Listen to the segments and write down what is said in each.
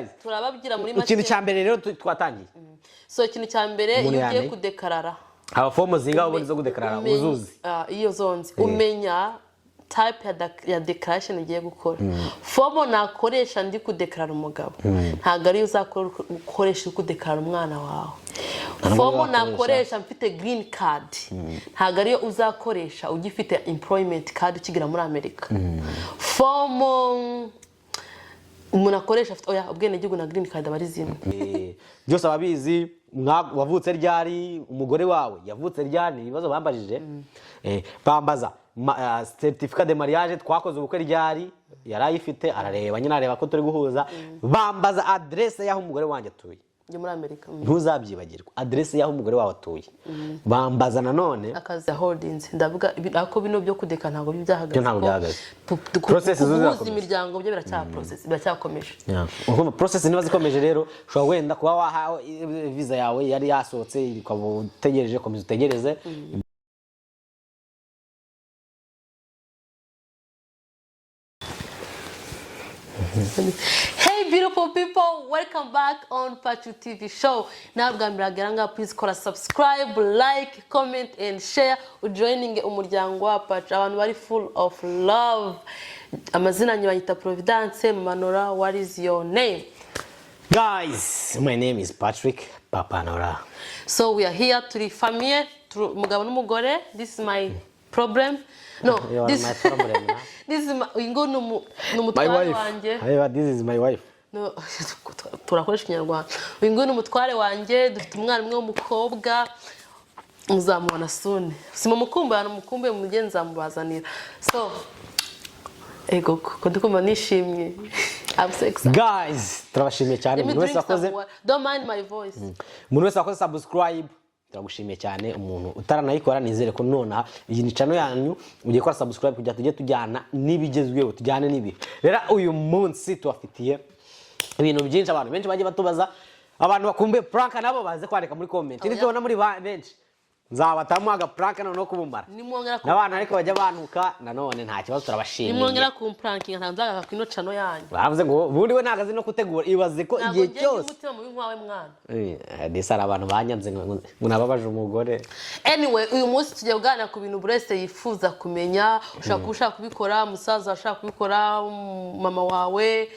turababwira muri make ikintu cya mbere rero twatangiye so ikintu cya mbere iyo ugiye kudekarara aba fomo zingaho ubundi zo kudekarara uzuzi iyo zonzi umenya type ya declaration ugiye gukora fomo nakoresha ndi kudekarara umugabo ntago ari uzakoresha kudekarara umwana wawe fomo nakoresha mfite green card ntago ari uzakoresha ugifite employment card ukigira muri Amerika fomo umuntu akoresha afite oya ubwene gihugu na green card abari zimwe byose ababizi wavutse ryari umugore wawe yavutse ryari ibibazo bambajije bambaza certificat de mariage twakoze ubukwe ryari yarayifite arareba nyine areba ko turi guhuza bambaza adresse yaho umugore wanjye atuye muri Amerika ntuzabyibagirwa adresse yaho umugore wawe atuye bambaza nanone akaza holdings ndavuga ako bino byo kudeka ntago byahagaze ntago byahagaze process zuzakomeza imiryango byo biracya process biracyakomeje process niba zikomeje rero ushobora wenda kuba wahawe visa yawe yari yasohotse ikaba utegereje komeza utegereze Hey beautiful people, welcome back on Pachu TV show. Now bwambirageranga please kora subscribe, like, comment and share ujoining umuryango wa Pachu. Abantu bari full of love. Amazina nyi banyita Providence Manora. What is your name? Guys, my name is Patrick Papanora. So we are here to family, mugabo n'umugore. This is my problem. No, this my problem. This is n'umutware wanje. This is my wife. No, turakoresha Kinyarwanda. Uyu n'umutware wanje dufite umwana umwe w'umukobwa muzamubona soon. Simukumbuye mukumbuye mugenza mubazanira. So ego ko ndikumva nishimye. I'm so excited. Guys, turabashimiye cyane umuntu wese wakoze. Don't mind my voice. Umuntu wese wakoze subscribe. Turagushimiye cyane umuntu utaranayikora nizere ko nona iyi ni channel yanyu ugiye gukora subscribe kujya tujye tujyana nibigezweho tujyane nibi rero uyu munsi tuafitiye ibintu byinshi abantu benshi bagiye batubaza abantu bakumbuye prank nabo baze kwandika muri comment iri tubona muri benshi nzabatamu aga prank no kubumara n'abana ariko bajya banuka nanone nta kibazo turabashimiye nimwongera ku pranking ntanzaga kwino channel yanyu bavuze ngo bundi we nagazi no kutegura ibaze ko igihe cyose umutima mu binkwawe mwana desara abantu banyanze ngo nababaje umugore anyway uyu munsi tugiye kuganira ku bintu burese yifuza kumenya ushaka kubikora musaza ashaka kubikora mama wawe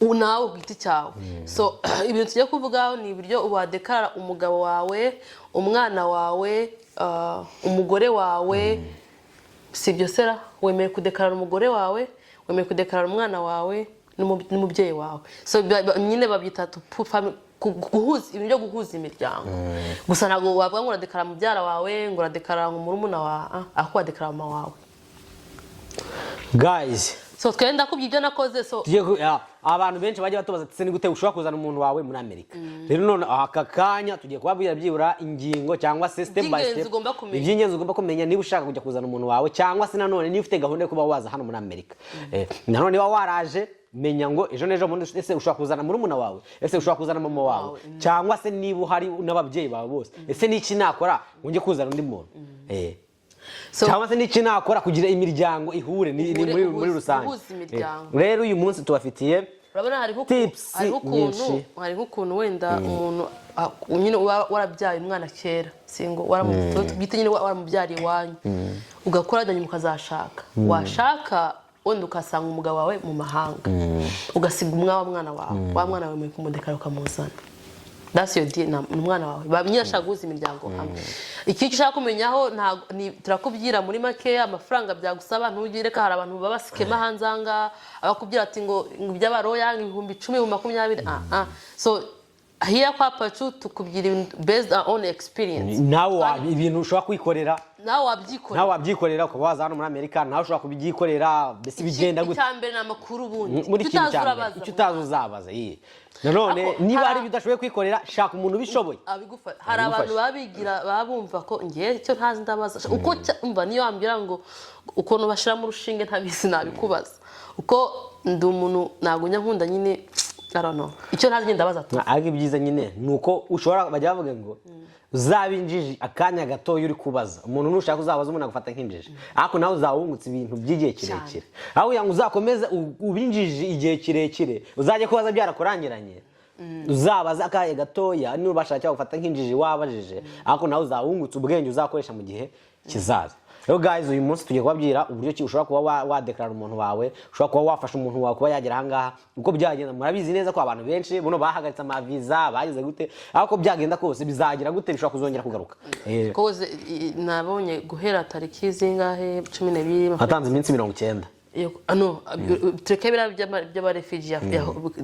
unawe ugiti cyawe so ibintu tugiye kuvugaho ni ibiryo ubadekarara umugabo wawe umwana wawe umugore wawe sibyo sera wemeye kudekarara umugore wawe wemeye kudekarara umwana wawe n'umubyeyi wawe so nyine babyita guhuza ibintu byo guhuza imiryango gusa ntago wavuga ngo uradekarara mubyara wawe ngo uradekarara murumuna wawe ako wadekarara mama wawe guys so twenda kubyibyo nakoze so abantu benshi bagiye batubaza ati ni gute ushobora kuzana umuntu wawe muri Amerika rero none aka kanya tugiye kubabwira byibura ingingo cyangwa system by step iby'ingenzi ugomba kumenya niba ushaka kujya kuzana umuntu wawe cyangwa se nanone niba ufite gahunda yo kuba waza hano muri Amerika nanone niba waraje menya ngo ejo nejo mundi ese ushaka kuzana muri umuna wawe ese ushaka kuzana mama wawe cyangwa se niba hari n'ababyeyi bawe bose ese niki nakora unge kuzana undi muntu cyangwa se niki nakora kugira imiryango ihure muri rusange rero uyu munsi tubafitiye urabona hari nk'ukuntu wenda umuntu nyine warabyaye umwana kera singo waramubite nyine waramubyariye iwanyu ugakora nyuma ukazashaka washaka wenda ukasanga umugabo wawe mu mahanga ugasiga umwana wawe wa mwana wawe muri kumudekara ukamuzana that's your deal umwana wawe banyashaka guhuza imiryango hamwe iki ushaka kumenyaho turakubwira muri make amafaranga byagusaba ntugire ka hari abantu baba sikema hanzanga abakubwira ati ngo by'abaroya 10,000 so here kwa Pachu tukubwira based on experience nawe ibintu ushobora kwikorera nawe wabyikorera ukaba waza hano muri Amerika nawe ushobora kubyikorera bese bigenda gute cyambere namakuru bundi utazuzabaza nanone niba ari bidashoboye kwikorera shaka umuntu bishoboye hari abantu babigira babumva ko ngiye cyo ntazi ndabaza uko umva niyo ambira ngo ukuntu bashira mu rushinge ntabizi nabikubaza uko ndi umuntu nagunya nkunda nyine I don't know icyo ntazi ngenda baza tu ariko ibyiza nyine nuko ushobora bajya bavuga ngo uzabinjiji akanya gato uri kubaza umuntu nushaka uzabaza umuntu agufata nk'injiji ariko nawe uzawungutse ibintu by'igihe kirekire aho yangu uzakomeza ubinjiji igihe kirekire uzajye kubaza byarakurangiranye uzabaza akanya gatoya niba bashaka gufata nk'injiji wabajije ariko nawe uzawungutse ubwenge uzakoresha mu gihe kizaza. Rero guys uyu munsi tugiye kubabwira uburyo ki ushobora kuba wadekarara umuntu wawe, ushobora kuba wafasha umuntu wawe kuba yagera ahangaha uko byagenda. Murabizi neza ko abantu benshi buno bahagaritse amaviza bagize gute, ariko byagenda kose bizagira gute bishobora kuzongera kugaruka. Koze nabonye guhera tariki zingahe 12 hatanze iminsi 90. No, turekebera by'abarefugee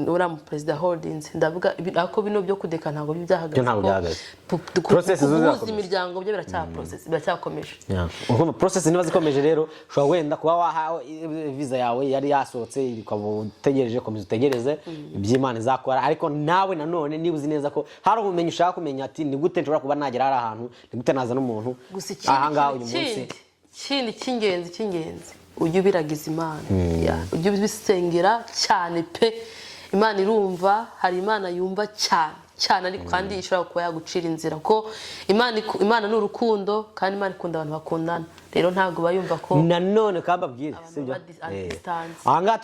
ura mu president Holdings ndavuga ako bino byo kudeka ntago byahagaze. Process zuza imiryango byo biracyakomeje. Process niba zikomeje rero ushobora wenda kuba wahawe visa yawe yari yasohotse ikabutegereje komeza utegereze iby'Imana izakora, ariko nawe nanone niba uzi neza ko hari ubumenyi ushaka kumenya ati ni gute nshobora kuba nagera hari ahantu, ni gute naza n'umuntu ahangaha uyu munsi. Kindi cy'ingenzi ujye ubiragiza Imana, ujye ubisengera cyane pe. Imana irumva, hari Imana yumva cyane ariko kandi ishobora kuba yagucira inzira ko Imana ni urukundo kandi Imana ikunda abantu bakundana. Rero ntago bayumva ko nanone kambabwira sibyo. Ahangaha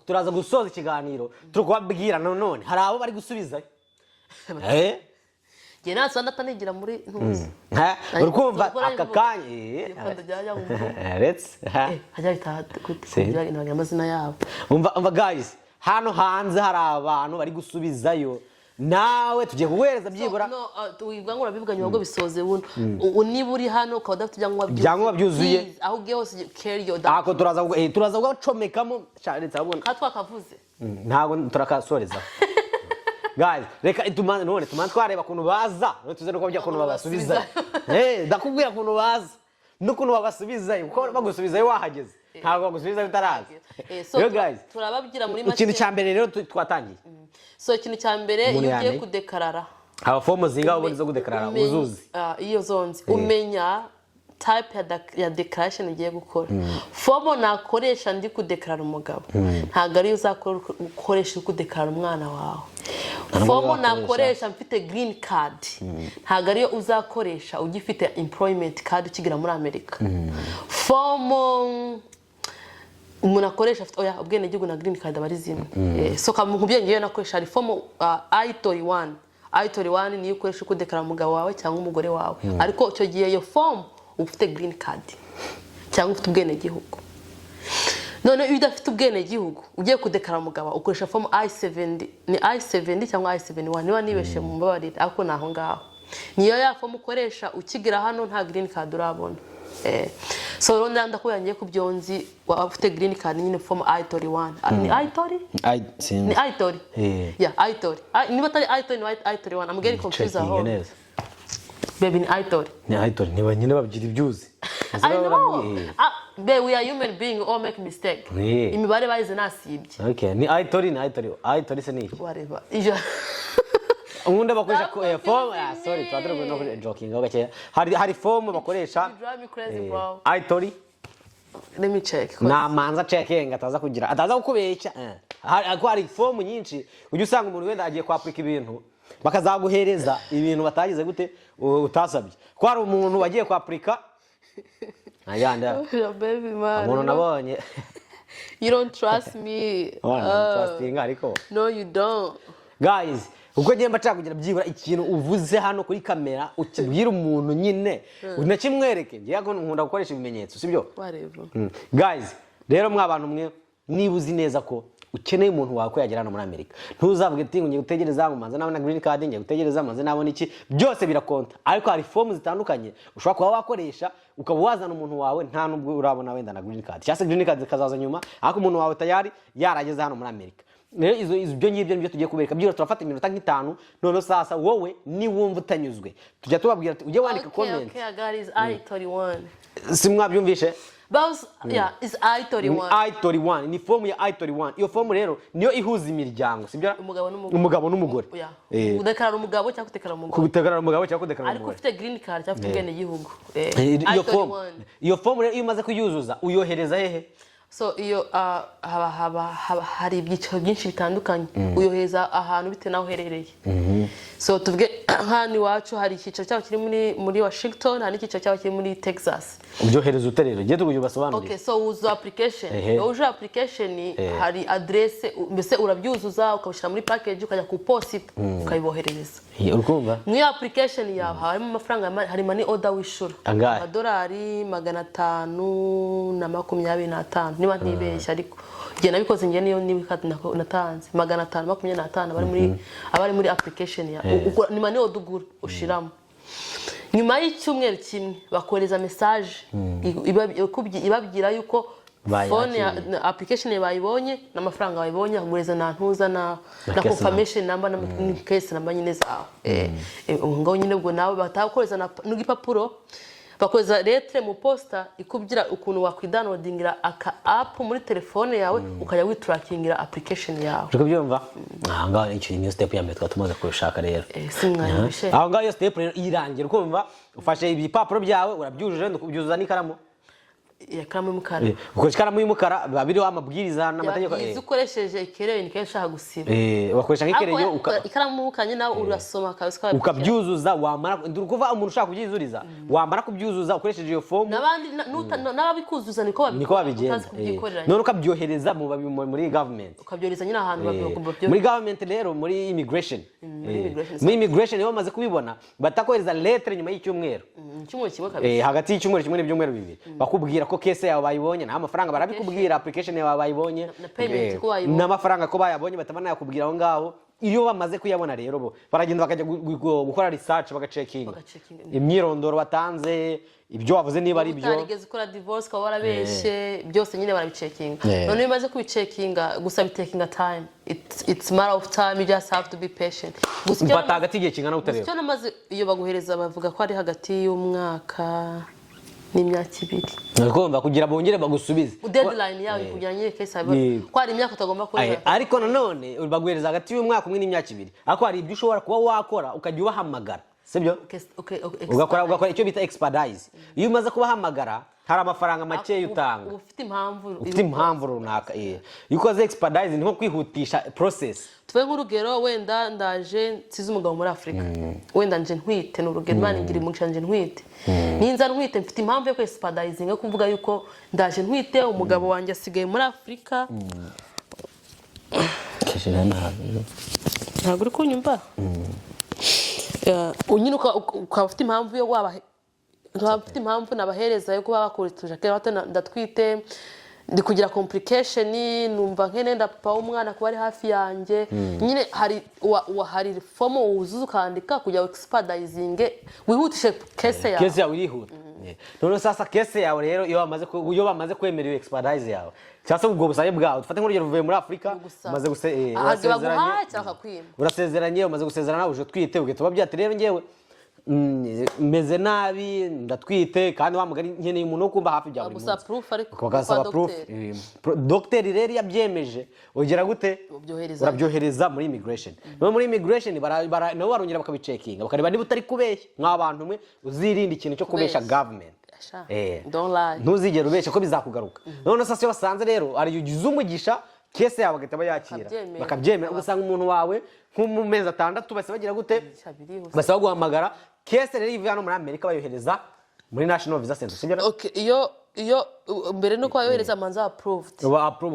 turaza gusoza ikiganiro turukubabwira nanone hari abo bari gusubiza Jye natso ndatanigira muri ntuzi. Urukumva akakanye. Let's hajya kugira inanga amazina yabo. Umva guys, hano hanze hari abantu bari gusubizayo. Nawe tugiye kuguhereza byibura. No, tuyivuga ngo urabivuganye ahubwo bisoze buno. Niba uri hano ukaba udafite byangwa byuzuye. Aho ugiye hose carry your data. Ako turaza gucomekamo cyane abona. Katwakavuze. Ntago turakasoreza. Guys, reka itumane none twareba kuntu baza, tuze no kubya kuntu babasubiza. Ndakubwira kuntu baza. Nukuntu babasubiza, uko bagusubiza wahageze. Ntago bagusubiza bitaraza. Yo guys, turababwira muri make. Ikintu cyambere rero twatangiye. So ikintu cyambere iyo ugiye kudekarara. Aba fomo zinga ubundi zo kudekarara uzuzi. Iyo zonzi umenya type ya declaration ugiye gukora. Fomo nakoresha ndi kudekarara umugabo. Ntago ari uzakoresha kudekarara umwana wawe. Fomo nakoresha mfite green card. Ntago ari uzakoresha ugifite employment card ukigira muri Amerika. Fomo umuntu akoresha afite ubwene gihugu na green card abari zimwe. So kamukubye ngiye nakoresha ari fomo I-31. I-31 niyo ukoresha kudekarara umugabo wawe cyangwa umugore wawe. Ariko cyo gihe iyo fomo ufite green card cyangwa ufite ubwene gihugu. None iyo udafite ubwene gihugu ugiye kudekarara umugabo ukoresha form I-70 ni I-70 cyangwa I-71 niba nibeshe mu mbabarire ariko naho ngaho niyo ya form ukoresha ukigira hano nta green card urabona. So ronda ndakuyangiye ku byonzi ufite green card nyine form I-31 ni I-30 ni I-30 yeah I-30 niba atari I-30 ni I-31 I'm getting confused aho baby ni I-30 ni I-30 niba nyine babyira ibyuzi. I know. Babe, we are human beings, all make mistake. Imibare bayize nasibye. Okay, ni I-30 se ni. Whatever. Umuntu bakoresha form, sorry, twatera no joking gakeya. Hari form bakoresha. Drive me crazy, bro. I-30. Let me check. Na manza checking ataza kugira. Ataza kukubeshya. Hari form nyinshi ujye usanga umuntu wenda agiye kwapurika ibintu. Bakazaguhereza ibintu batagize gute utasabye. Ko hari umuntu wagiye kwapurika ayanda baby man umuntu nabonye you don't trust me trusting ariko no you don't guys uko ngiye mbaca kugira byibura ikintu uvuze hano kuri kamera ukibwira umuntu nyine unakimwereke ngiye nkunda gukoresha ibimenyetso sibyo guys rero mwabantu mwe nibuzi neza ko ukeneye umuntu wawe ko yagera hano muri Amerika ntuzavuge ati ngiye gutegereza manza nawe na green card ngiye gutegereza manza nabona iki byose birakonta, ariko hari form zitandukanye ushobora kuba wakoresha ukaba wazana umuntu wawe nta nubwo urabona wenda na green card cyase green card zikazaza nyuma, ariko umuntu wawe tayari yarageze hano muri Amerika. Rero izo byo ngibyo nibyo tugiye kubereka byiro turafata iminota nk'itanu none sasa wowe ni wumva utanyuzwe tujya tubabwira ati ujye wandika comment. Okay, guys, I-31 simwabyumvishe Boss, yeah, is I-31. I-31 ni form ya I-31. Iyo form rero niyo ihuza imiryango, sibyo? Umugabo n'umugore. Kudekarara umugabo cyangwa kudekarara umugore. Kudekarara umugabo cyangwa kudekarara umugore. Ariko ufite green card cyangwa ufite ubwene gihugu. Iyo form rero iyo umaze kuyuzuza uyohereza hehe? so iyo hari ibyiciro byinshi bitandukanye uyohereza ahantu bitewe n'aho uherereye so tuvuge hano iwacu hari icyiciro cyabo kiri muri Washington hari n'icyiciro cyabo kiri muri Texas ubyohereza ute rero giye tuguye basobanurire okay so uza application uje application hari adresse mbese urabyuzuza ukabishira muri package ukajya ku posita ukayiboherereza urukumva muri application yawe harimo amafaranga hari money order wishura $525 niba ntibeshya ariko giye nabikoze ngiye niyo nibikati natanze $525 abari muri application ya ni money order ugura ushiramo nyuma y'icyumweru kimwe bakoreza message ibabwira yuko phone ya application bayibonye n'amafaranga bayibonye agureza nantuza na confirmation number na case number nyine zawe ngo nyine ubwo nawe batakoreza n'igipapuro bakoza lettre mu posta ikubwira ukuntu wakwidownloadingira aka app muri telefone yawe ukajya witrackingira application yawe uri kubyumva ngaho icyo ni step ya mbere twatumaze kubishaka rero simwanyishe aho ngaho iyo step rero irangira ukumva ufashe ibipapuro byawe urabyujuje ndakubyuzuza n'ikaramu ikaramu y'umukara ukoresha ikaramu y'umukara babiriho amabwiriza n'amategeko izo ukoresheje ikereyo ni kenshi ushaka wakoresha nk'ikereyo ikaramu y'umukara nawe urasoma kabisa ukabyuzuza wamara kuva umuntu ushaka kubyizuriza wamara kubyuzuza ukoresheje iyo form nabandi n'ababikuzuza niko babigenza none ukabyohereza muri government ukabyohereza nyine ahantu bagomba muri government rero muri immigration niyo bamaze kubibona batakohereza lettre nyuma y'icyumweru kimwe kabisa hagati y'icyumweru kimwe n'ibyumweru bibiri bakubwira ko case yawe bayibonye nta mafaranga barabikubwira application yawe bayibonye n'amafaranga ko bayabonye batabana yakubwira aho ngaho iyo bamaze kuyabona rero bo baragenda bakajya gukora research bagacekinga imyirondoro batanze ibyo wavuze niba ari byo utarigeze ukora divorce kwa warabeshe byose nyine barabicekinga none bimaze kubicekinga gusa bitakinga time it's matter of time you just have to be patient gusa hagati igihe kingana utareba cyo namaze iyo baguhereza bavuga ko ari hagati y'umwaka n'imyaka 2 nagomba kugira bongere bagusubize deadline yawe kugira nyine case abe ko ari imyaka utagomba kureba ariko nanone baguhereza hagati y'umwaka umwe n'imyaka 2 ariko hari ibyo ushobora kuba wakora ukajya ubahamagara sibyo ugakora icyo bita expedite iyo umaze kubahamagara hari amafaranga make utanga ufite impamvu runaka iyo ukoze expedite ni nko kwihutisha process tuve nk'urugero wenda ndaje nsize umugabo muri Afrika wenda nje ntwite n'urugero Imana ngira umugisha nje ntwite ninza ntwite mfite impamvu yo expediting yo kuvuga yuko ndaje ntwite umugabo wanjye asigaye muri Afrika ntabwo uri kunyumva unyine ukaba ufite impamvu yo ufite impamvu nabahereza yo kuba bakurikije ko ndatwite ndi kugira complication numva nkenenda papa w'umwana kuba ari hafi yanjye nyine hari form wuzuza ukandika kugira expediting wihutishe case yawe irihuta none sasa case yawe rero iyo bamaze kwemerera expedite yawe cyangwa ubwo busaye bwawe dufate nk'urugero uvuye muri Afrika umaze urasezeranye umaze gusezerana uje twite ugatuma byati rero ngewe meze nabi ndatwite kandi wamugari nkeneye umuntu wo kumba hafi bya buri munsi doctor rero yabyemeje ugera gute urabyohereza muri immigration no muri immigration nabo barongera bakabicekinga bakareba niba utari kubeshya nk'abantu mwe uzirinda ikintu cyo kubeshya government ntuzigere ubeshya ko bizakugaruka none sasa iyo basanze rero ari ugize umugisha case yawe bagahita bayakira bakabyemera ugasanga umuntu wawe nko mu mezi 6 base bagira gute base baguhamagara case rero ivuye hano muri Amerika bayohereza muri National Visa Center sibyo okay iyo mbere nuko bayohereza manza approved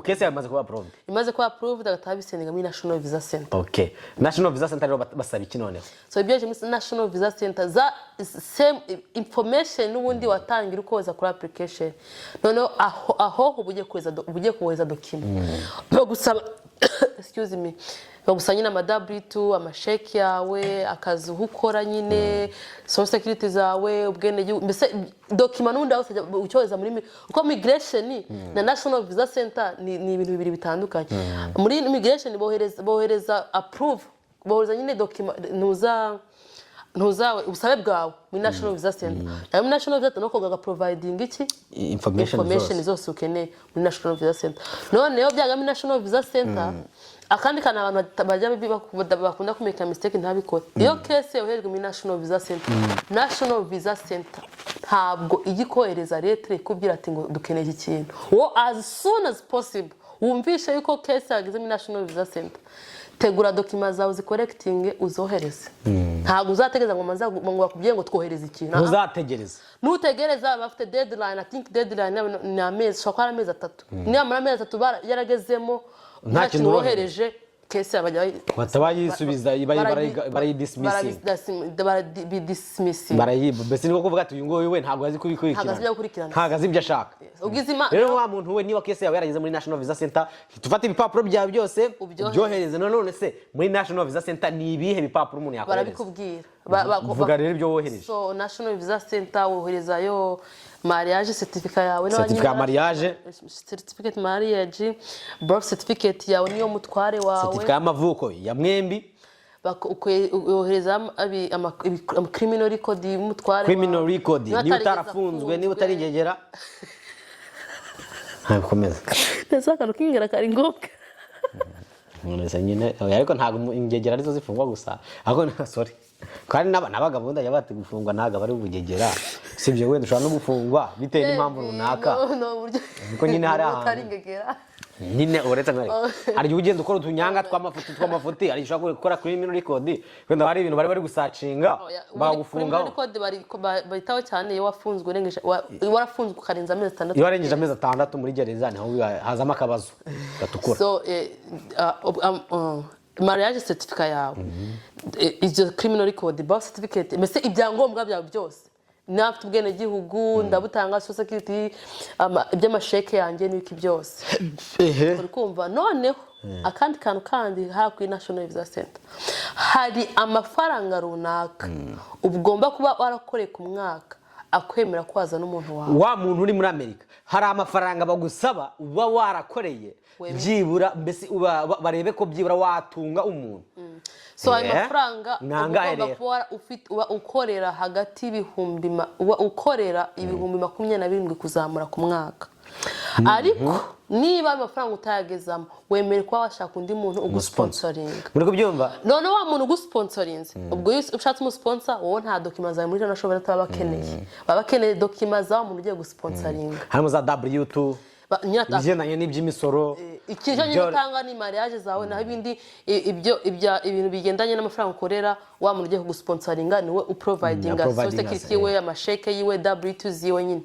case yamaze kuba approved imaze kuba approved agatabisendinga muri National Visa Center okay National Visa Center rero basaba iki noneho so ibyo je muri National Visa Center za same information n'ubundi watangira ukoza kuri application none aho ubugiye kuweza document bagusaba excuse me bagusanya na W2 amasheki yawe akazi ukora nyine social security zawe ubwene mbese document n'undi wose ucyoza muri uko migration na National Visa Center ni ibintu bibiri bitandukanye muri immigration bohereza approve bohereza nyine document ntuzawe ubusabe bwawe muri National Visa Center muri National Visa Center no koga providing iki information zose ukeneye muri National Visa Center noneho byaga muri National Visa Center akandi kana abantu bajya bakunda kumeka mistake ntabikora iyo case yoherejwe muri National Visa Center National Visa Center ntabwo igikohereza letre ikubwira ati ngo dukeneye iki kintu wo as soon as possible wumvishe yuko case yagize muri National Visa Center tegura documents zawe zikorecting uzohereze ntabwo uzategereza ngo bakubwiye ngo twohereze ikintu uzategereza nutegereza bafite deadline. I think deadline ni amezi shakara amezi 3 niyo amezi 3 yaragezemo nta kintu wohereje kese batabayisubiza barayidismissing bese niko kuvuga ati uyu ngo we ntabwo azi kubikurikirana ntabwo azi ibyo ashaka rero wa muntu we niba kese yawe yarageze muri National Visa Center tufate ibipapuro byawe byose byohereze none se muri National Visa Center ni ibihe bipapuro umuntu yakohereza barabikubwira vuga rero ibyo wohereje. So National Visa Center woherezayo mariage certificate yawe certificate mariage, certificate marriage, birth certificate yawe niyo mutware wawe, certificate y'amavuko ya mwembi, wohereza criminal record y'umutware, criminal record ni utarafunzwe ni utarigegera hakomeza ndashaka nukingera kari ngoka none nyine ariko ntago ingegera arizo zifungwa gusa ahubwo sorry kandi n'abagabo ndajya bati gufungwa ntago bari ubugegera sibyo wenda ushobora no gufungwa bitewe n'impamvu runaka niko nyine hari ahantu nyine uretse nkari ari ugenda ukora utunyanga tw'amafuti ari ushaka gukora criminal record wenda hari ibintu bari gusacinga bagufunga record bahitaho cyane iyo wafunzwe urengeje warafunzwe ukarenza amezi 6 iyo warengeje amezi 6 muri gereza niho hazama akabazo gatukura. So mariage certificate yawe izo criminal record, birth certificate, mbese ibyangombwa byawe byose nafite ubwene gihugu ndabutanga social security iby'amasheke yanjye n'iki byose uri kumva. Noneho akandi kantu kandi hakwi National Visa Center hari amafaranga runaka ugomba kuba warakoreye ku mwaka akwemera kwaza n'umuntu wawe. Wa muntu uri muri Amerika hari amafaranga bagusaba uba warakoreye byibura mbese barebe ko byibura watunga umuntu. So ayo mafaranga ugomba kuba ukorera hagati y'ibihumbi ukorera ibihumbi 27 kuzamura ku mwaka. Ariko niba amafaranga utayagezamo wemere kwa washaka undi muntu ugusponsoringa. Muri kubyumva none wa muntu ugusponsorinze ubwo ushatse umusponsor wowe nta documents zawe muri National Visa baba bakeneye documents zawe umuntu ugiye gusponsoringa harimo za W2 igendanye n'iby'imisoro ikije nyine utanga ni mariage zawe naho ibindi ibintu bigendanye n'amafaranga ukorera wa muntu ugiye kugusponsoringa niwe uprovidinga social security we amasheke yiwe W2 ziwe nyine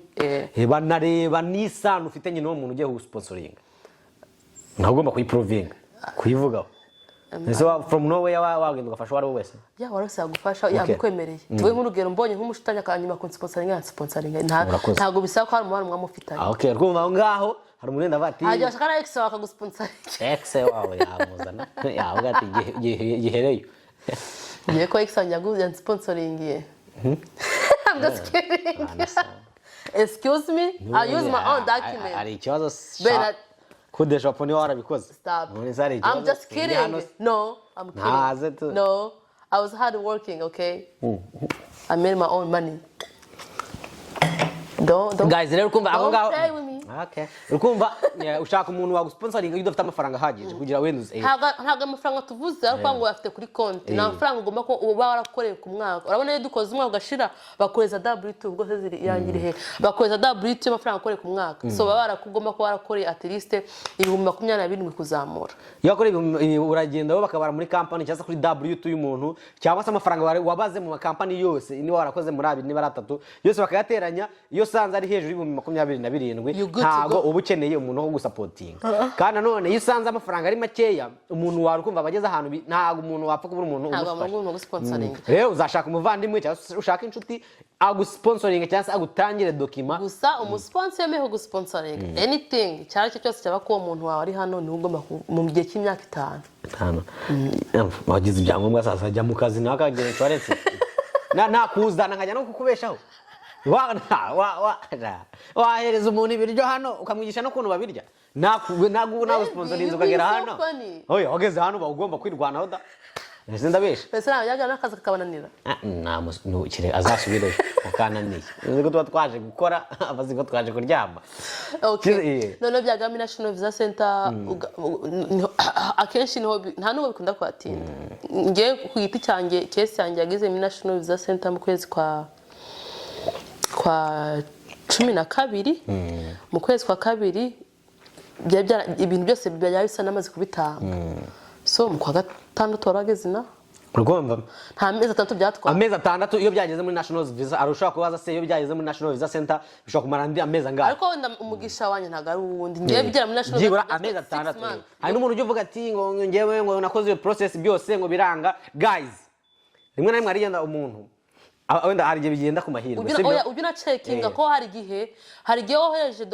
banareba n'isano ufite nyine uwo muntu ugiye kugusponsoringa ntabwo ugomba kuyiprovinga kuyivugaho. Nese from nowhere wagenda ugafasha wari wese warose yagufasha yabikwemereye tuwe nk'urugero mbonye nk'umushitanya akanyuma sponsoringa ntago bisaba ko hari umubano mwamufitanye. Okay rwumva aho ngaho hari umuntu ndavati hajya bashaka na ex wakagusponsoringa ex wawe yamuzana yawe gati gihereyo ngiye ko ex anyaguze sponsoringiye. I'm just kidding. Excuse me, I use my own document. Ari ikibazo kudesha poni warabikoze. I'm just kidding. No, I'm kidding. No, I was hard working, okay? I made my own money. Don't guys, rero kumva aho ngaho. Play with me. Okay. Ukumva ushaka umuntu wagusponsoringa udafite amafaranga hagije kugira wenduze. Ntaga amafaranga tuvuze ariko ngo afite kuri konti. Na amafaranga ugomba ko uba warakoreye ku mwaka. Urabona iyo dukoze umwaka ugashira bakoreza W2 ubwo se ziri yangire he. Bakoreza W2 amafaranga akoreye ku mwaka. So baba barakugomba ko warakoreye at least 27 kuzamura. Iyo akore uragenda bo bakabara muri company cyangwa kuri W2 y'umuntu cyangwa se amafaranga wabaze mu company yose ni warakoze muri 2 niba 3 yose bakayateranya iyo sanze ari hejuru y'ibihumbi 27 ntago uba ukeneye umuntu wo gusapotinga. Kandi none iyo usanze amafaranga ari makeya umuntu wawe ukumva abageze ahantu ntago umuntu wapfa kubura umuntu ugusponsoringa. Rero uzashaka umuvandimwe cyangwa ushaka inshuti agusponsoringa cyangwa se agutangire document gusa umusponsor yemeho gusponsoringa anything cyari cyo cyose cyaba ko umuntu wawe ari hano ni ugomba mu gihe cy'imyaka 5. Wagize ibyangombwa sasa ajya mu kazi nakagere twaretse na kuzana nkajya no kukubeshaho wahereza umuntu ibiryo hano ukamwigisha no kuntu babirya nago sponsorinze ukagera hano oya wageze hano bagomba kwirwanaho da nese ndabesha pese yaje nakaza kabananira kire azasubireyo akananiye niko tuba twaje gukora abazi ko twaje kuryama. Okay none byaga National Visa Center akenshi nta nubwo bikunda kwatinda. Ngiye ku giti cyanjye case yanjye yagize National Visa Center mu kwezi kwa kwa 12 mu kwezi kwa kabiri ibintu byose byari bisa namaze kubitanga so mu kwa gatandatu warageze na urumva nta mezi 3 byatwara amezi 6 iyo byageze muri national visa arusha kubaza se iyo byageze muri national visa center bishobora kumara ndi amezi angahe ariko wenda umugisha wanye ntago ari uwundi ngiye bigera muri national byibura amezi 6 hari n'umuntu ujye uvuga ati ngo ngewe ngo nakoze iyo process byose ngo biranga guys rimwe na rimwe arigenda umuntu wenda hari igihe bigenda ku mahirwe ujya na checkinga ko hari igihe wohereje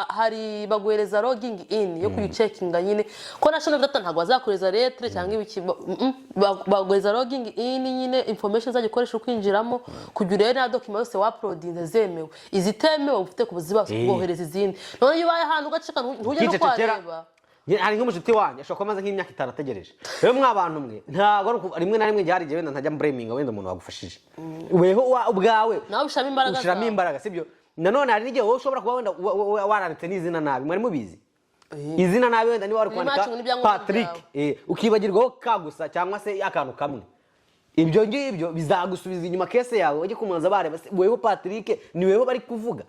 hari baguhereza logging in yo kuyicheckinga nyine ko national data ntago bazakoreza lettre cyangwa ibiki baguhereza logging in nyine information zaje koresha kwinjiramo kugira na document yose wa uploadinze zemewe izitemewe ufite kubuziba kubohereza izindi none iyo baye ahantu ugaceka ntujye no kwareba hari nk'umushuti wanjye ashobora kumaza nk'imyaka 5 ategereje rero mwabantu mwe ntago rimwe na rimwe ryari wenda ntajya blaming wenda umuntu wagufashije weho ubwawe nawe ushiramo imbaraga sibyo nanone hari n'igihe wowe ushobora kuba wenda waranditse n'izina nabi mwari mubizi izina nabi wenda niba wari kwandika Patrick ukibagirwaho kagusa cyangwa se akantu kamwe ibyo ngibyo bizagusubiza inyuma kese yawe ujye kumunza bareba weho Patrick ni weho bari kuvuga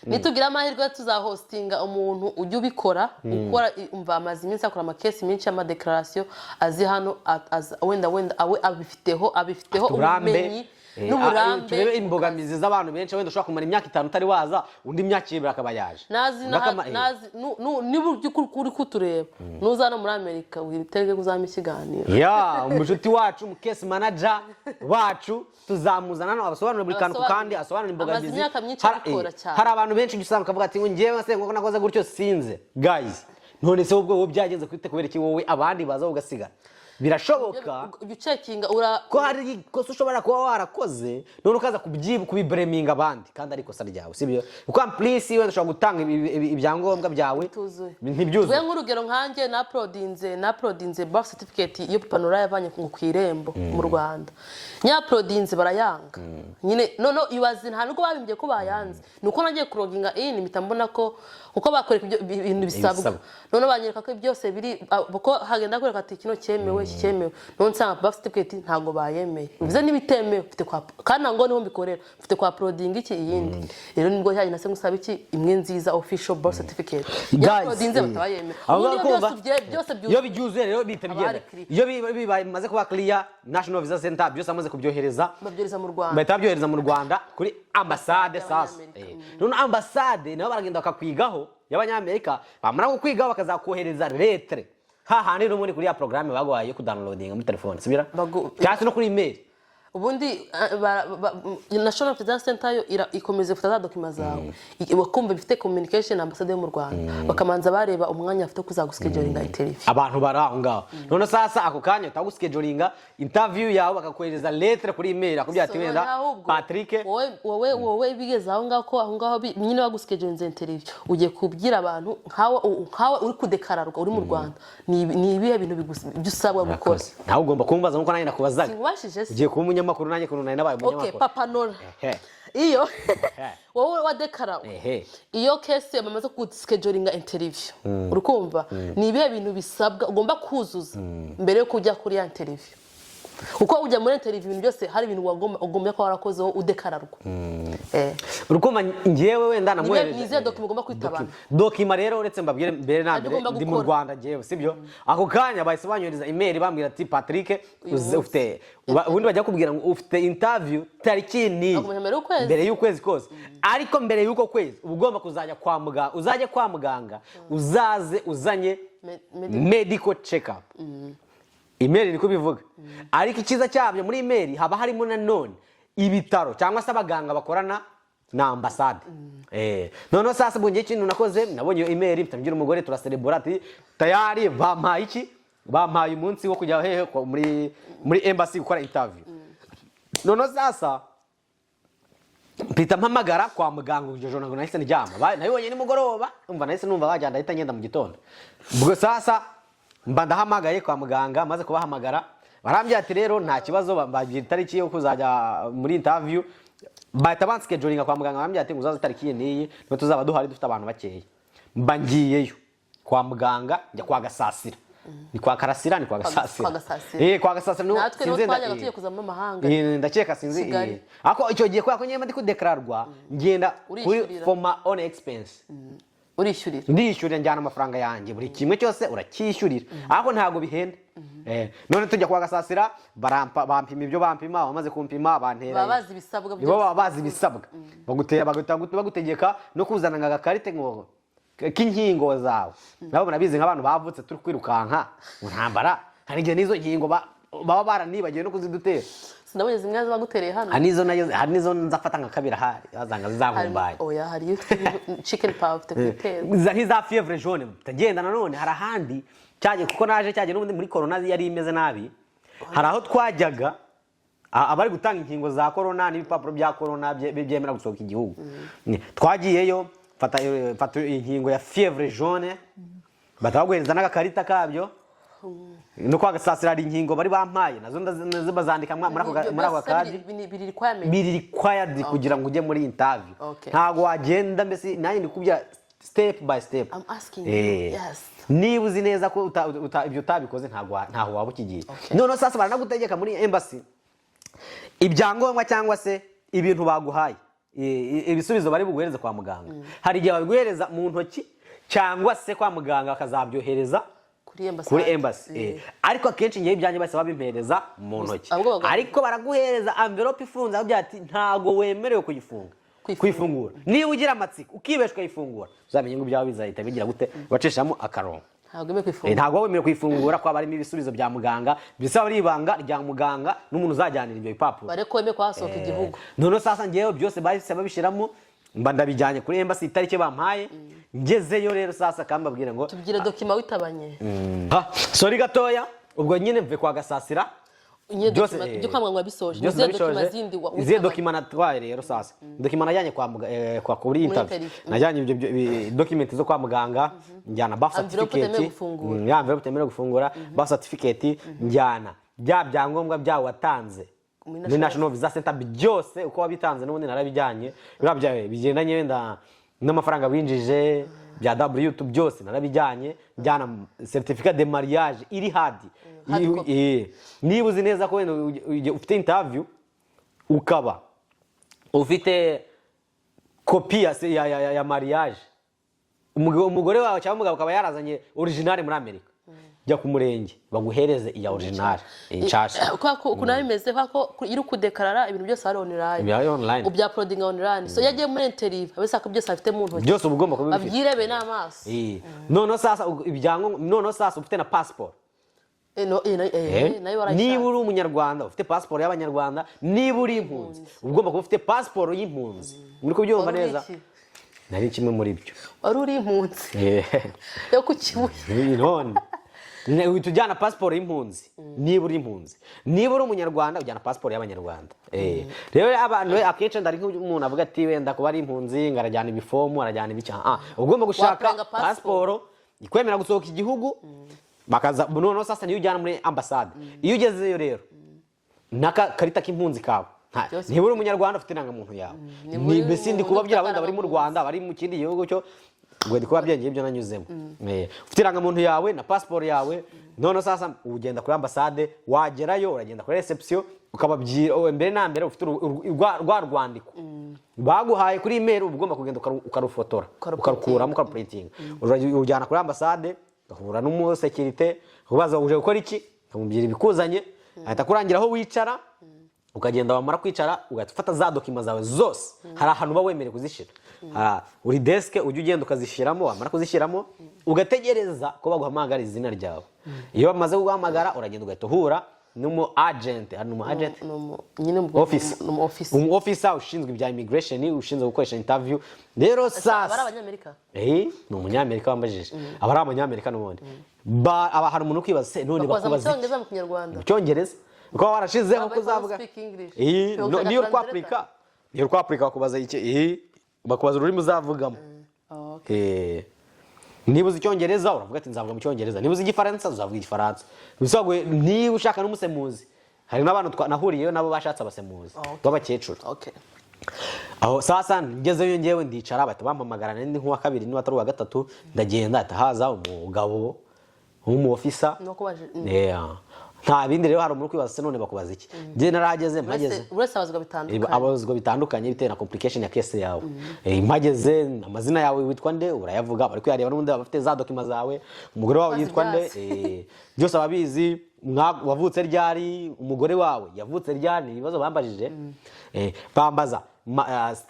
nitugira amahirwe tuzahostinga umuntu ujye ubikora ukora umva amazi iminsi akora amakesi menshi y'ama declaration azi hano wenda awe abifiteho ubumenyi n'uburambe turebe imbogamizi z'abantu benshi wenda ushobora kumara imyaka 5 utari waza undi myaka 2 akaba yaje nazi niba uri kutureba nuzana muri Amerika witege kuzama ikiganiro umushuti wacu mu case manager wacu tuzamuzana no abasobanura buri kantu kandi asobanura imbogamizi hari abantu benshi gisanga kavuga ati ngewe se ngo nakoze gutyo sinze guys none se ubwo byagenze kwite kubera iki wowe abandi baza ugasigara birashoboka ucekinga ko hari kosa ushobora kuba warakoze none ukaza kubibreminga abandi kandi ari kosa ryawe sibyo uko please wenda ushobora gutanga ibyangombwa byawe ntibyuzuye nk'urugero nkanjye na uploadinze birth certificate iyo papa Nora yavanye ku irembo mu Rwanda nya uploadinze barayanga nyine none ibazi nta nubwo babimbye ko bayanze nuko nagiye kuroginga in mitambona ko uko bakoreka ibintu bisabwa none banyereka ko byose biri uko hagenda kwereka ati kino cyemewe none nsanga birth certificate ntago bayemeye bivuze nibitemewe ufite kwa kandi ngo niho mbikorera ufite kwa uploading iki yindi rero nibwo cyane nase ngusaba iki imwe nziza official birth certificate uploadinze batabayemeye byose iyo bijuze rero bita bigenda iyo bimaze kuba clear national visa center byose amaze kubyohereza babyohereza mu Rwanda kuri ambassade sasa none ambassade nabo baragenda bakakwigaho y'abanyamerika bamara kukwigaho bakazakohereza lettre hahandi no muri kuri ya programme bagwaye ku downloading muri telefone sibira cyase no kuri email ubundi national visa center yo ikomeze kutaza document zawe bakumva bifite communication ambassade yo mu Rwanda bakamanza bareba umwanya afite kuzaguschedulinga interview abantu baraho ngaho none sasa ako kanya utaguschedulinga interview yawe bakakohereza lettre kuri email akubya ati wenda Patrick wowe bigeze aho ngaho nyine baguschedulinga interview ugiye kubwira abantu nkawe uri kudekararwa uri mu Rwanda ni ibihe bintu bigusabwa gukora nawe ugomba kumbaza nuko nanjye nakubazaga ugiye kuba makuru nanjye kuntu nabaye umunyamakuru. Okay, Papa Nora. Iyo wowe wadekara. Iyo case bamaze kuschedulinga interview. Urukumva ni ibihe bintu bisabwa ugomba kuzuza mbere yo kujya kuri ya interview. Uko ujya muri interview ibintu byose hari ibintu ugomba ko warakozeho udekararwa. Urukumva ngewe wenda namwereje. Nize document ugomba kwitabana. Document rero uretse mbabwire mbere na mbere ndi mu Rwanda ngewe sibyo. Ako kanya bahise banyohereza email bambwira ati Patrick ufite ubundi bajya kubwira ngo ufite interview tariki ni mbere y'ukwezi kose ariko mbere y'uko kwezi ugomba kuzajya kwa muganga uzaje kwa muganga uzaze uzanye medical check up. Email niko bivuga ariko ikiza cyabyo muri email haba harimo na none ibitaro cyangwa se abaganga bakorana na ambassade none sasa bungiye ikintu nakoze nabonye email mtamgira umugore turacelebrate tayari bampaye iki bampaye umunsi wo kujya hehe muri embassy gukora interview none sasa mpita mpamagara kwa muganga ujojo ngo nahise ndyama nabibonye ni mugoroba umva nahise numva wajya ndahita ngenda mu gitondo ubwo sasa mba ndahamagaye kwa muganga maze kubahamagara barambye ati rero nta kibazo bagira itariki yo kuzajya muri interview bahita banschedulinga kwa muganga barambye ati uzaza itariki niyi no tuzaba duhari dufite abantu bakeya mba ngiyeyo kwa muganga njya kwa Gasasira ni kwa Karasira ni kwa Gasasira kwa Gasasira natwe no twajyaga tujye kuza mu mahanga ndakeka sinzi ako icyo gihe kwa ko nyema ndi kudeclararwa ngenda kuri for my own expense ndishyurira njyana amafaranga yanjye buri kimwe cyose uracyishyurira ariko ntago bihenda none tujya kwa Gasasira bampima ibyo bampima bamaze kumpima bantera babazi ibisabwa byose babazi ibisabwa bagutegeka no kuzana agakarite ngo k'inkingo zawe nabo banabizi nk'abantu bavutse turi kwirukanka mu ntambara hari igihe nizo nkingo baba baranibagiwe no kuzidutera sinabonye zimwe zagutereye hano hari nizo nzafata nka kabira hari bazanga zizankumbaye oya hari chicken power tekitera nk'iza fièvre jaune tagenda nanone hari ahandi cyaje kuko naje cyaje n'ubundi muri corona yari imeze nabi hari aho twajyaga abari gutanga inkingo za corona n'ibipapuro bya corona byemera gusohoka igihugu twagiyeyo fata inkingo ya fièvre jaune bataguhereza n'agakarita kabyo no kwa Gasasira ari inkingo bari bampaye nazo bazandika muri ako kadi biri required kugira ngo ujye muri interview ntago wagenda mbese nanjye ndikubya step by step I'm asking you yes niba uzi neza ko ibyo utabikoze ntaho waba ukigiye none sasa baranagutegeka muri embassy ibyangombwa cyangwa se ibintu baguhaye ibisubizo bari buguhereze kwa muganga hari igihe babiguhereza mu ntoki cyangwa se kwa muganga akazabyohereza kuri embassy ariko akenshi ngiye ibyanjye base babimpereza mu ntoki ariko baraguhereza envelope ifunze aho byati ntago wemerewe kuyifungura niba ugira amatsiko ukibeshwa yifungura uzamenye ngo byawe bizahita bigira gute bacishamo akarongo ntago wemerewe kuyifungura kwa barimo ibisubizo bya muganga bisaba ari ibanga rya muganga n'umuntu uzajyanira ibyo bipapuro bareko wemeye kwasohoka igihugu none sasa ngiye byose bahise babishiramo mba ndabijyanye kuri embassy itarike bampaye ngezeyo rero sasa kambabwira ngo tubwire document witabanye sorry gatoya ubwo nyine mve kwa Gasasira byose byo kwamwa ngo bisoje izi document zindi izi document natwaye rero sasa document najyanye kwa kuri interview najyanye ibyo document zo kwa muganga njyana birth certificate ya envelope temere gufungura birth certificate njyana bya byangombwa byawe watanze ni National Visa Center byose uko wabitanze n'ubundi narabijyanye birabyaye bigendanye wenda n'amafaranga winjije bya W2 byose narabijyanye njyana certificat de mariage iri hadi niba uzi neza ko wenda ufite interview ukaba ufite copy ya mariage umugore wawe cyangwa umugabo akaba yarazanye original muri Amerika jya ku murenge baguhereze iya original inshasha kuna bimeze ko iri kudekarara ibintu byose ari online ubya proding online so yagiye muri interview abesaka byose afite mu ntoki byose ubugomba kubifite abyirebe n'amaso none sasa ibyango none sasa ufite na passport niba uri umunyarwanda ufite passport y'abanyarwanda niba uri impunzi ugomba kuba ufite passport y'impunzi muri kubyumva neza nari kimwe muri byo wari uri impunzi yo ku Kibuye none tujyana passport y'impunzi niba uri impunzi niba uri umunyarwanda ujyana passport y'abanyarwanda rero abantu akenshi ndari nk'umuntu avuga ati wenda kuba ari impunzi ngarajyana ibifomu arajyana ibica ugomba gushaka passport ikwemera gusohoka igihugu bakaza none sasa niyo ujyana muri ambassade iyo ugezeyo rero naka karita k'impunzi kawe niba uri umunyarwanda ufite irangamuntu yawe ni mbese ndi kubabwira wenda bari mu Rwanda bari mu kindi gihugu cyo ngo ndi kubabyengeye ibyo nanyuzemo ufite irangamuntu yawe na passport yawe none sasa ugenda kuri ambassade wagerayo uragenda kuri reception ukababwira mbere na mbere ufite rwa rwandiko baguhaye kuri email ugomba kugenda ukarufotora ukarukuramo ukaprinting ujyana kuri ambassade uhura n'umusekirite ubaza uje gukora iki ukamubwira ibikuzanye ahita kurangira aho wicara ukagenda wamara kwicara ugafata za document zawe zose hari ahantu ba wemere kuzishira uri desk ujye ugenda ukazishiramo wamara kuzishiramo ugategereza ko baguhamagara izina ryawe iyo bamaze kuguhamagara uragenda ugahita uhura n'umu agent nyine mu officer ushinzwe ibya immigration ushinzwe gukoresha interview rero sasa abari abanyamerika ni umunyamerika wambajije abari abanyamerika n'ubundi aba hari umuntu kwibaza se none bakubaza mu Kinyarwanda mu Cyongereza uko warashizeho kuzavuga niyo twapurika bakubaza iki bakubaza ururimi uzavugamo niba uzi Icyongereza uravuga ati nzavuga mu Cyongereza niba uzi Igifaransa uzavuga Igifaransa bisagwe niba ushaka n'umusemuzi hari n'abantu nahuriyeyo nabo bashatse abasemuzi b'abakecuru aho sasa ngezeyo ngewe ndicara bati bampamagara ndi nk'uwa kabiri niba atari uwa gatatu ndagenda haza umugabo nk'umu officer nta bindi rero hari umuntu kwibaza se none bakubaza iki njye narageze mpageze uretse abazwa bitandukanye abazwa bitandukanye bitewe na complication ya case yawe mpageze amazina yawe witwa nde urayavuga bari kuyareba n'undi bafite za document zawe umugore wawe yitwa nde byose ababizi wavutse ryari umugore wawe yavutse ryari ibibazo bambajije bambaza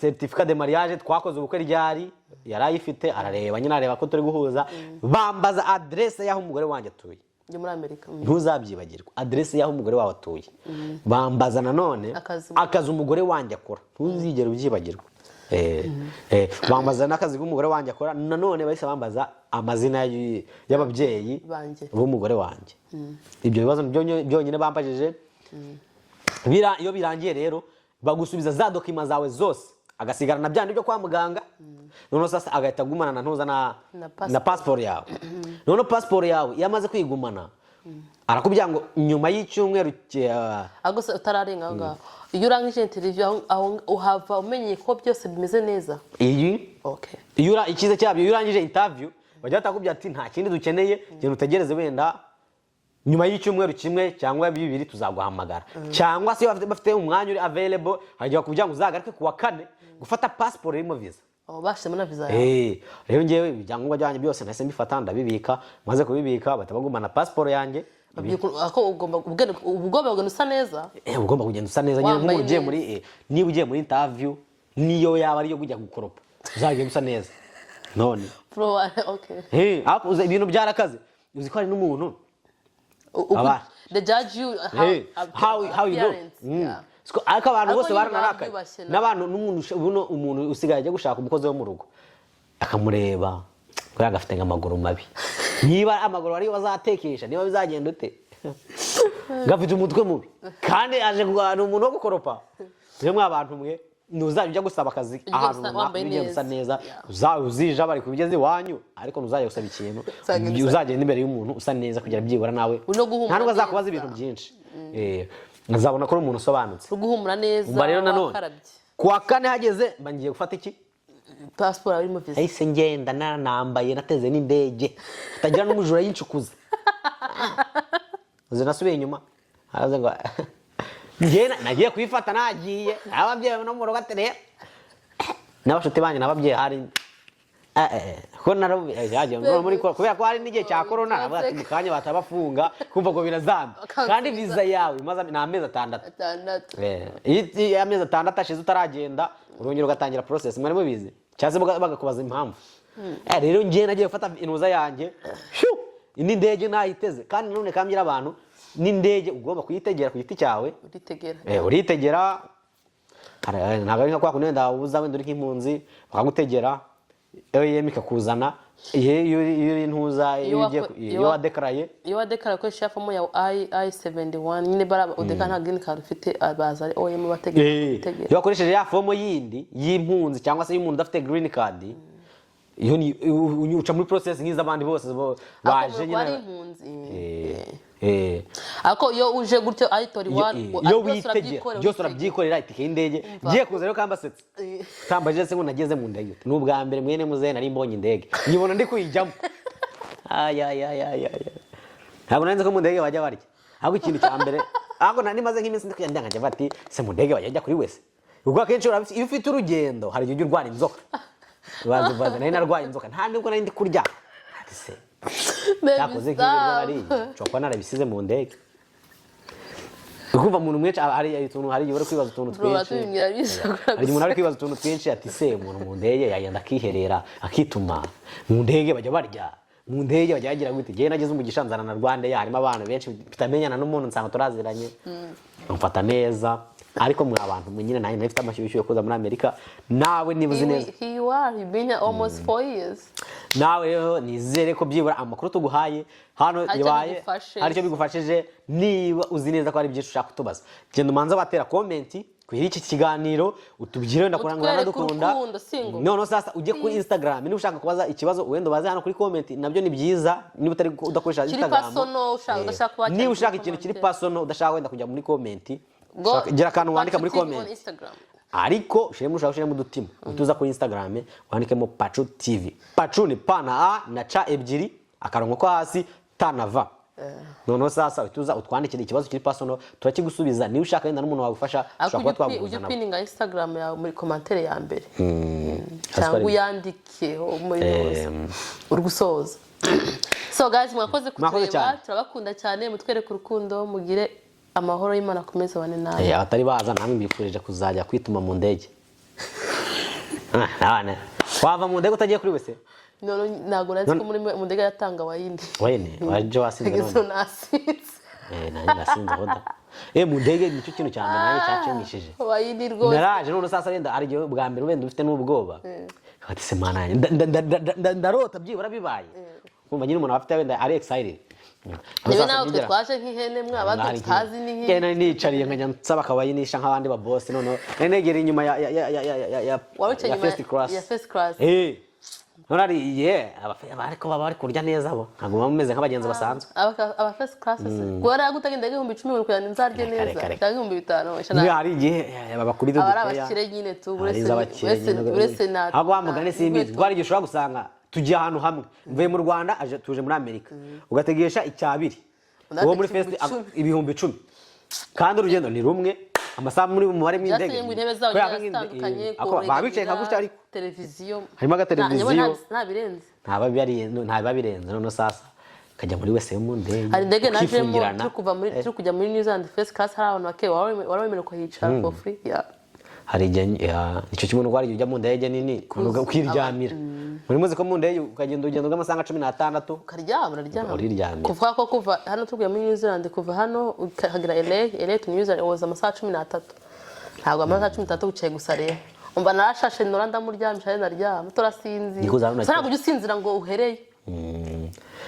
certificat de mariage twakoze ubukwe ryari yarayifite arareba nyine areba ko turi guhuza bambaza adresse yaho umugore wanjye atuye muri Amerika ntuzabyibagirwa adresse yaho umugore wawe atuye bambaza nanone akazi umugore wanjye akora ntuzigere ubyibagirwa bambaza n'akazi k'umugore wanjye akora nanone bahise bambaza amazina y'ababyeyi b'umugore wanjye ibyo bibazo byonyine bambajije iyo birangiye rero bagusubiza za document zawe zose agasigara na byandi byo kwa muganga noneho sasa agahita agumana na ntuza na passport yawe noneho passport yawe yamaze kwigumana arakubwira ngo nyuma y'icyumweru agose utararenga ngaho iyo urangije interview aho uhava umenye ko byose bimeze neza iyo ikize cyabyo iyo urangije interview bajya batakubwira ati nta kindi dukeneye genda utegereze wenda nyuma y'icyumweru kimwe cyangwa bibiri tuzaguhamagara cyangwa se bafite umwanya uri available hajya bakubwira ngo uzagaruke kuwa 4 gufata passport irimo visa bashyize muri visa yawe rero ngewe ibyangombwa byanjye byose nahise mbifata ndabibika maze kubibika batabagumana passport yanjye ako ugomba kugenda usa neza ugomba kugenda usa neza nyine nk'umuntu ugiye muri niba ugiye muri interview niyo yaba ariyo kujya gukoropa uzagenda usa neza none ibintu byarakaze uzi ko hari n'umuntu the judge you how you know ariko abantu bose baranarakaye n'abantu umuntu usigaye ajya gushaka umukozi wo mu rugo akamureba ko yagafite nk'amaguru mabi niba amaguru ariyo bazatekesha niba bizagenda ute gafite umutwe mubi kandi aje kuganira umuntu wo gukoropa rero mw'abantu mwe ntuzajya ujya gusaba akazi ahantu ugiye gusa neza uzija bari kubigeze iwanyu ariko ntuzajya gusaba ikintu uzagenda imbere y'umuntu usa neza kugira byibura nawe nta nubwo azakubaza ibintu byinshi azabona ko uri umuntu usobanutse guhumura neza wakarabye kuwa 4 hageze bangiye gufata iki passport ari mu visa ahise ngenda nambaye nateze n'indege utagira n'umujura y'incukuza uzinasubiye inyuma araze ngo nagiye kwifata nagiye ababyeyi no mu rugo atere n'abashuti banjye n'ababyeyi hari ko muri kubera ko hari n'igihe cya corona navuga ati mu kanya batabafunga kumva ngo birazamba kandi visa yawe imaze n'amezi 6 iyo amezi 6 ashize utaragenda urongera ugatangira process mwari mubizi cyase bagakubaza impamvu rero ngiye nagiye gufata inuza yanjye indi ndege nayiteze kandi none kambira abantu n'indege ugomba kuyitegera ku giti cyawe uritegera ntabwo ari nka kwa kunenda ubuza wenda uri nk'impunzi bakagutegera ikakuzana iyo intuza iyo wadekaraye ko shafamo ya I71 nyine bara udeka nta green card ufite abaza ari OM bategera iyo wakoresheje ya fomo yindi y'impunzi cyangwa se y'umuntu udafite green card iyo ni uca muri process nk'izabandi bose baje nyine ako iyo uje gutyo ayitori 1 iyo witegera byose urabyikorera itike y'indege giye kuza rero kambasetse tambaje se ngo nageze mu ndege n'ubwa mbere mwene muze nari mbonye indege nyibona ndi kuyijyamo ntabwo nanze ko mu ndege bajya barya ahubwo ikintu cya mbere ahubwo nari maze nk'iminsi ndi kujya ndanga bati se mu ndege bajya kuri wese ubwo akenshi iyo ufite urugendo hari igihe urwara inzoka bazi nari narwaye inzoka nta nubwo nari ndi kurya ati se yakoze nk'ibyo bari cyo narabisize mu ndege ukumva umuntu mwica hari utuntu hari bari kwibaza utuntu twinshi hari umuntu ari kwibaza utuntu twinshi ati se umuntu mu ndege yagenda akiherera akituma mu ndege bajya barya mu ndege bajya bagira gute gihe nageze umugisha nzana na Rwanda harimo abantu benshi bitamenyana n'umuntu nsanga turaziranye mfata neza ariko mwa abantu nyine nayo nafite amashyushyu yo kuza muri Amerika nawe nibuze neza you are been almost 4 years nawe rero nizere ko byibura amakuru tuguhaye hano yabaye hari cyo bigufashije niba uzi neza ko ari byinshi ushaka kutubaza genda umanza batera comment kuri iki kiganiro utubwire ndakurangura nadukunda none sasa ujye kuri Instagram niba ushaka kubaza ikibazo wenda baze hano kuri comment nabyo ni byiza niba utari udakoresha Instagram niba ushaka ikintu kiri personal udashaka wenda kujya muri comment gira kantu wandika muri comment ariko ushiremo ushaka ushiremo udutima utuza kuri Instagram wandikemo Pacu TV Pacu ni pana a na ca ebyiri akarongo ko hasi utanava noneho sasa tuza utwandikira ikibazo kiri personal turakigusubiza niba ushaka wenda n'umuntu wagufasha ushobora kuba twaguzana ujye upininga Instagram yawe muri commentaire ya mbere cyangwa uyandikeho muri yose uri gusoza. So guys, mwakoze kutureba, turabakunda cyane, mutwereke urukundo, mugire amahoro y'Imana akomeze bane nawe. Atari baza namwe mbifurije kuzajya kwituma mu ndege. Nabane wava mu ndege utagiye kuri wese? No, ntago nazi ko muri mu ndege yatanga wayindi. Wayine waje wasinze none. Nanjye nasinze hoda. Mu ndege nicyo kintu cyane nayo cyacemishije. Wayindi rwose. Naraje none sasa wenda ari gihe bwa mbere wenda ufite n'ubwoba. Ati se mana ndarota byibura bibaye. Kumva nyine umuntu afite wenda ari excited. Niwe nawe twaje nk'ihene mwe abandi tutazi n'ihene. Kene nicariye nkajya nsaba kabayinisha nk'abandi ba boss none negera inyuma ya first class. None ari ariko baba bari kurya neza bo ntabwo bameze nk'abagenzi basanzwe. Aba first class se gwara gutagenda 10,000 kugira nzarye neza cyangwa 5,000 ni hari igihe baba kuri do dukeya. Abakire nyine tu burese na abo amugane simbizi gwari gishobora gusanga tugiye ahantu hamwe mvuye mu Rwanda tuje muri Amerika ugategesha icyabiri uwo muri fest 10,000 kandi urugendo ni rumwe amasaha muri mu mubare mw'indege ko babicaye nkagutya ariko televiziyo harimo agateleviziyo nta birenze none sasa kajya muri wese mu ndege hari ndege najemo turi kujya muri New Zealand first class hari abantu bake warawemerewe ko hicara for free hari igihe nicyo kimwe n'urwari ujya mu ndege nini ukiryamira muri muzi ko mu ndege ukagenda urugendo rw'amasaha 16 ukaryama kuva hano tuguye muri New Zealand kuva hano ukagera LA to New Zealand was amasaha 13 ntabwo amasaha 13 uciye gusa rero umva narashashe nora ndamuryamisha ndaryama turasinzi sana kujya usinzira ngo uhereye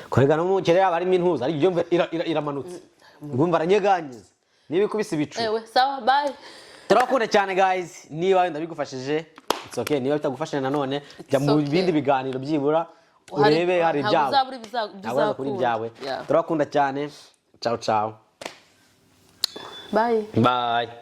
korega no mu kirere abarimo intuza ari byo iramanutse ngumva aranyeganyiza niba ikubise ibicu sawa bye. Turakunda cyane guys, niba wenda bigufashije it's okay, niba bitagufashije nanone jya mu bindi biganiro byibura urebe hari ibyawe ntabwo kuri byawe. Turakunda cyane, ciao ciao, bye bye.